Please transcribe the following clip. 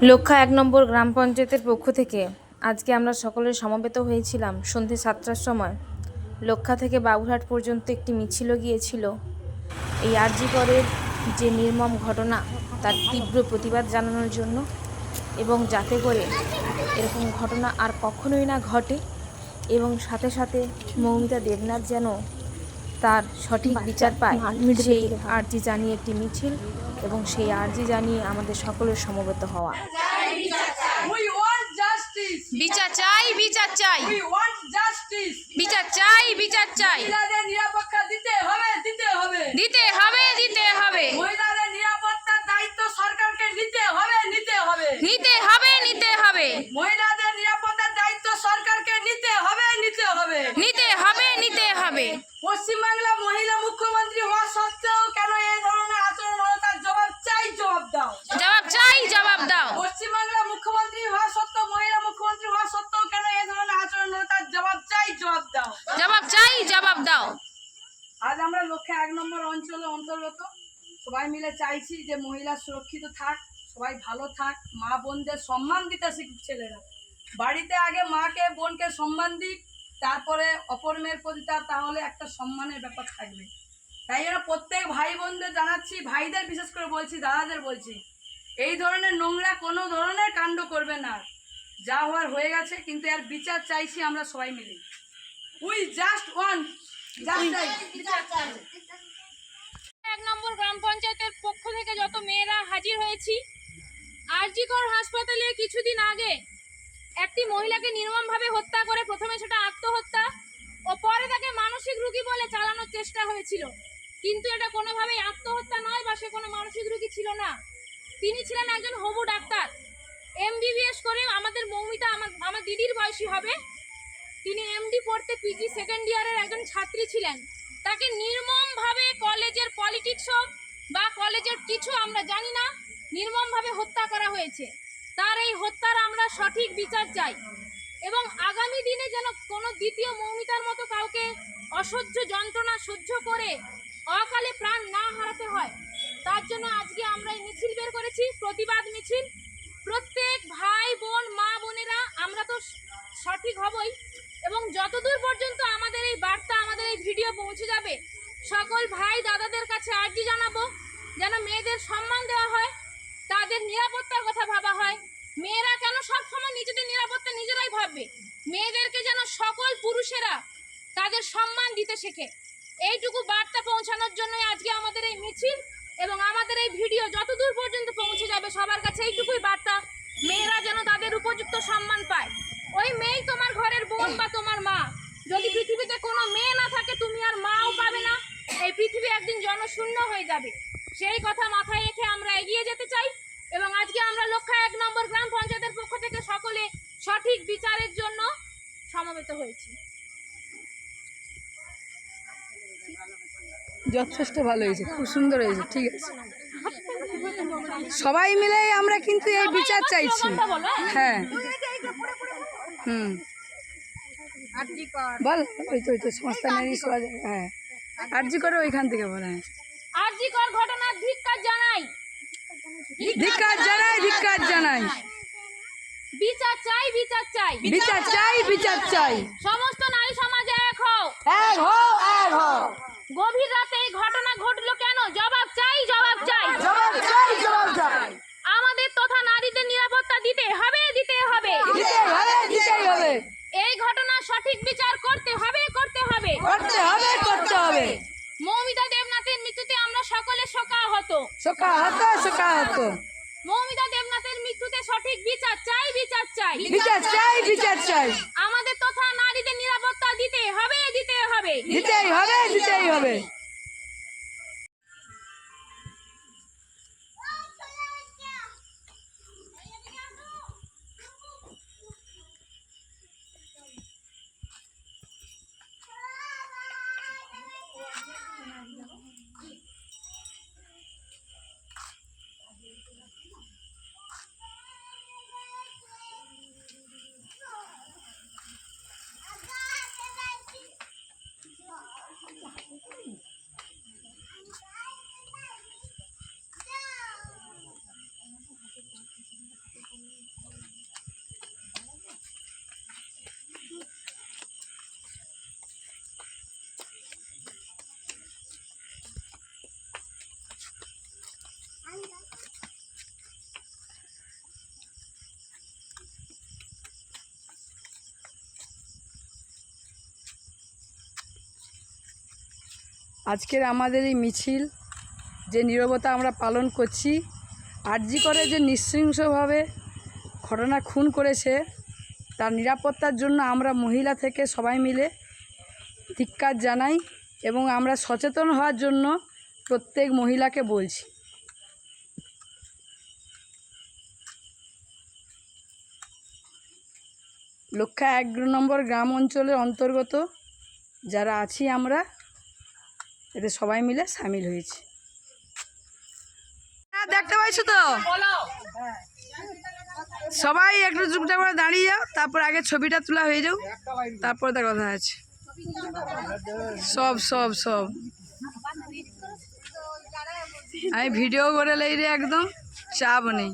লক্ষা ১ নম্বর গ্রাম পঞ্চায়েতের পক্ষ থেকে আজকে আমরা সকলে সমবেত হয়েছিলাম সন্ধ্যে ৭টার সময়। লক্ষা থেকে বাবুরহাট পর্যন্ত একটি মিছিলও গিয়েছিল এই আরজি করের যে নির্মম ঘটনা তার তীব্র প্রতিবাদ জানানোর জন্য, এবং যাতে করে এরকম ঘটনা আর কখনোই না ঘটে, এবং সাথে সাথে মৌমিতা দেবনাথ যেন তার সঠিক বিচার পায়, সেই আর্জি জানিয়ে একটি মিছিল এবং সেই আর্জি জানিয়ে আমাদের সকলের সমবেত হওয়া। বিচার চাই, বিচার চাই, বিচার চাই, বিচার চাই, নিরাপত্তা দিতে হবে, দিতে হবে, দিতে হবে, দিতে হবে, মহিলাদের নিরাপত্তার দায়িত্ব সরকারকে নিতে হবে, নিতে হবে, নিতে হবে, নিতে হবে, মহিলাদের নিরাপত্তার দায়িত্ব সরকারকে নিতে হবে, নিতে হবে, নিতে হবে, নিতে হবে। পশ্চিমবাংলা মহিলা মুখ্যমন্ত্রী হওয়া সত্ত্বেও কেন এই ধরনের আচরণ হলো তার জবাব চাই, জবাব দাও, জবাব চাই, জবাব দাও। পশ্চিমবাংলা মুখ্যমন্ত্রী হওয়া সত্ত্বেও মহিলা মুখ্যমন্ত্রী হওয়া সত্ত্বেও কেন এই ধরনের আচরণ হলো তার জবাব চাই, জবাব দাও, জবাব চাই, জবাব দাও। আজ আমরা লক্ষ্যে ১ নম্বর অঞ্চলে অন্তর্গত সবাই মিলে চাইছি যে মহিলা সুরক্ষিত থাক, সবাই ভালো থাক, মা বোনদের সম্মান দিতে শিখুক ছেলেরা। বাড়িতে আগে মাকে বোনকে সম্মান দিক, তারপরে অপর মেয়ের প্রতি তার তাহলে একটা সম্মানের ব্যাপার থাকবে। তাই জন্য প্রত্যেক ভাই বোনদের জানাচ্ছি, ভাইদের বিশেষ করে বলছি, দাদাদের বলছি, এই ধরনের নোংরা কোনো ধরনের কাণ্ড করবে না। যা হওয়ার হয়ে গেছে, কিন্তু এর বিচার চাইছি আমরা সবাই মিলে। উই জাস্ট ওয়ান্ট বিচার চাই। ১ নম্বর গ্রাম পঞ্চায়েতের পক্ষ থেকে যত মেয়েরা হাজির হয়েছি, আরজি কর হাসপাতালে কিছুদিন আগে একটি মহিলাকে নির্মমভাবে হত্যা করে, প্রথমে সেটা আত্মহত্যা ও পরে তাকে মানসিক রোগী বলে চালানোর চেষ্টা হয়েছিল, কিন্তু এটা কোনোভাবেই আত্মহত্যা নয় বা সে কোনো মানসিক রোগী ছিল না। তিনি ছিলেন একজন হবু ডাক্তার, MBBS করে। আমাদের মৌমিতা আমার দিদির বয়সী হবে। তিনি MD পড়তে পিজি সেকেন্ড ইয়ারের একজন ছাত্রী ছিলেন। তাকে নির্মমভাবে কলেজের পলিটিক্স হোক বা কলেজের কিছু আমরা জানি না, নির্মমভাবে হত্যা করা হয়েছে। তার এই হত্যার আমরা সঠিক বিচার চাই, এবং আগামী দিনে যেন কোনো দ্বিতীয় মৌমিতার মতো কাউকে অসহ্য যন্ত্রণা সহ্য করে অকালে প্রাণ না হারাতে হয়, তার জন্য আজকে আমরা এই মিছিল বের করেছি, প্রতিবাদ মিছিল। প্রত্যেক ভাই বোন, মা বোনেরা আমরা তো সঠিক হবই, এবং যতদূর পর্যন্ত আমাদের এই বার্তা, আমাদের এই ভিডিও পৌঁছে যাবে, সকল ভাই দাদাদের কাছে আর্জি জানাবো যেন মেয়েদের সম্মান দেওয়া হয়, তাদের নিরাপত্তার কথা ভাবা হয়। মেয়েরা কেন সবসময় নিজেদের নিরাপত্তা নিজেরাই ভাববে, মেয়েদেরকে যেন সকল পুরুষেরা তাদের সম্মান দিতে শেখে। এইটুকু বার্তা পৌঁছানোর জন্যই আজকে আমাদের এই মিছিল, এবং আমাদের এই ভিডিও যতদূর পর্যন্ত পৌঁছে যাবে সবার কাছে এইটুকুই বার্তা, মেয়েরা যেন তাদের উপযুক্ত সম্মান পায়। ওই মেয়েই তোমার ঘরের বোন বা তোমার মা। যদি পৃথিবীতে কোনো মেয়ে না থাকে, তুমি আর মাও পাবে না, এই পৃথিবী একদিন জনশূন্য হয়ে যাবে। সেই কথা মাথায় রেখে আমরা এগিয়ে যেতে চাই, এবং আজকে আমরা লক্ষা ১ নম্বর গ্রাম পঞ্চায়েতের পক্ষ থেকে সকলে সঠিক বিচারের জন্য সমবেত হয়েছি। যথেষ্ট ভালো হয়েছে, খুব সুন্দর হয়েছে, ঠিক আছে। সবাই মিলে আমরা কিন্তু এই বিচার চাইছি। হ্যাঁ, বল, ওই তো সংস্থা নেই। হ্যাঁ, আরজি করে ওইখান থেকে বলা হয়। আরজি কর ঘটনার ধিক্কার জানাই, ধিক্কার জানাই, ধিক্কার জানাই। বিচার চাই, বিচার চাই, বিচার চাই, বিচার চাই। সমস্ত নারী সমাজ এক হও, এক হও, এক হও। গভীর রাতে এই ঘটনা ঘটলো কেন? জবাব চাই, জবাব চাই, জবাব চাই, জবাব চাই। আমাদের তথা নারীদের নিরাপত্তা দিতে হবে, দিতে হবে, দিতেই হবে, দিতেই হবে। এই ঘটনার সঠিক বিচার করতে হবে, করতে হবে, করতে হবে, করতে হবে। মৌমিতা দেবনাথের মৃত্যুতে আমরা সকলে শোকাহত। শোকাহত, শোকাহত। মৌমিতা দেবনাথের মৃত্যুতে সঠিক বিচার চাই, বিচার চাই, বিচার চাই, বিচার চাই। আমাদের তথা নারীদের নিরাপত্তা দিতে হবে, দিতে হবে, দিতেই হবে, দিতেই হবে। আজকের আমাদের এই মিছিল যে নীরবতা আমরা পালন করছি, আরজি করে যে নৃশংসভাবে ঘটনা খুন করেছে তার নিরাপত্তার জন্য আমরা মহিলা থেকে সবাই মিলে ধিক্কার জানাই এবং আমরা সচেতন হওয়ার জন্য প্রত্যেক মহিলাকে বলছি। লক্ষা 1 নম্বর গ্রাম অঞ্চলের অন্তর্গত যারা আছি আমরা এতে সবাই মিলে সামিল হয়েছি। দেখতে পাইছো তো, সবাই একটু চুপটা করে দাঁড়িয়ে যাও, তারপর আগে ছবিটা তোলা হয়ে যাও, তারপর তার কথা আছে। সব সব সব আমি ভিডিও করে লই রে, একদম চাপ নেই।